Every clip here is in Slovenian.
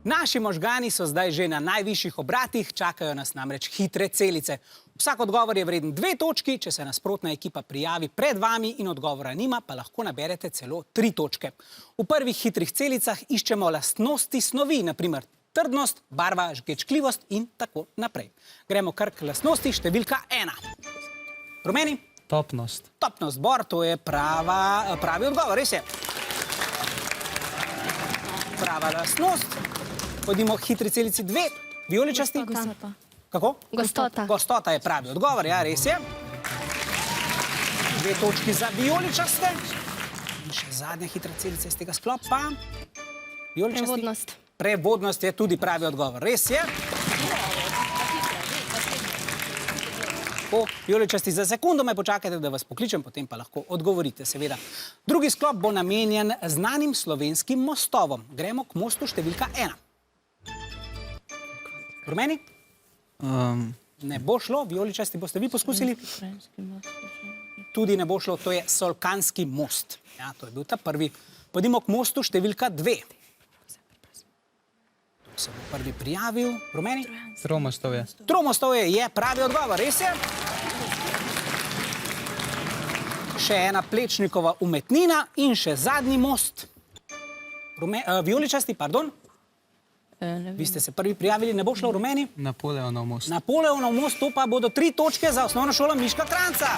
Naši možgani so zdaj že na najvišjih obratih, čakajo nas namreč hitre celice. Vsak odgovor je vreden 2 točki, če se nasprotna ekipa prijavi pred vami in odgovora nima, pa lahko naberete celo 3 točke. V prvih hitrih celicah iščemo lastnosti snovi, naprimer trdnost, barva, žgečkljivost in tako naprej. Gremo kar k lastnosti številka 1. Rumeni? Topnost. Topnost, Bor, to je pravi odgovor, res je. Prava lastnost. Pojdimo k hitri celici 2. Vijoličasti? Gostota. Kako? Gostota. Gostota je pravi odgovor, ja, res je. 2 točki za vijoličaste. In še zadnja hitra celica iz tega sklopa. Vijoličasti? Prevodnost. Prevodnost je tudi pravi odgovor, res je. Vijoličasti, za sekundo me počakajte, da vas pokličem, potem pa lahko odgovorite, seveda. Drugi sklop bo namenjen znanim slovenskim mostovom. Gremo k mostu številka 1. Rumeni? Ne bo šlo, vijoličasti boste vi poskusili? Tudi ne bo šlo, to je Solkanski most. Ja, to je bil ta prvi. Pojdimo k mostu številka 2. Tu se bo prvi prijavil. Rumeni? Tromostovje. Tromostovje je pravi odgovor, res je? Še ena Plečnikova umetnina in še zadnji most. Vijoličasti, pardon. Vi ste se prvi prijavili, ne bo šlo, Rumeni? Napoleonov most. Napoleonov most, to pa bodo 3 točke za osnovno šolo Miška Kranjca.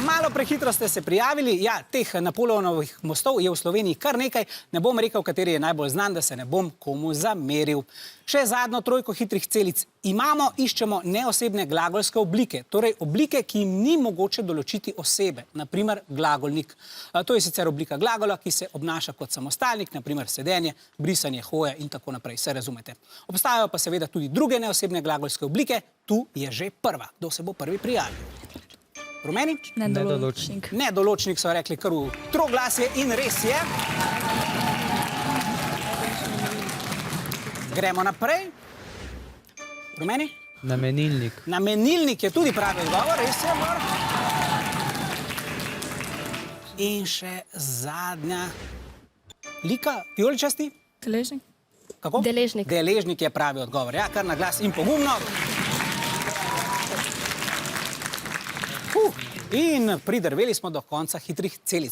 Malo prehitro ste se prijavili. Ja, teh Napoleonovih mostov je v Sloveniji kar nekaj. Ne bom rekel, kateri je najbolj znan, da se ne bom komu zameril. Še zadnjo trojko hitrih celic imamo, iščemo neosebne glagolske oblike, torej oblike, ki jim ni mogoče določiti osebe, naprimer glagolnik. To je sicer oblika glagola, ki se obnaša kot samostalnik, naprimer sedenje, brisanje, hoja in tako naprej, se razumete. Obstajajo pa seveda tudi druge neosebne glagolske oblike, tu je že prva. Kdo se bo prvi prijavil? Rumeni? Nedoločnik. Nedoločnik so rekli kar v troglasje in res je. Gremo naprej. Rumeni? Namenilnik. Namenilnik je tudi pravi odgovor, res je, Bor. In še zadnja lika, vijoličasti? Deležnik. Kako? Deležnik. Deležnik je pravi odgovor, ja, kar na glas in pogumno. In pridrveli smo do konca hitrih celic.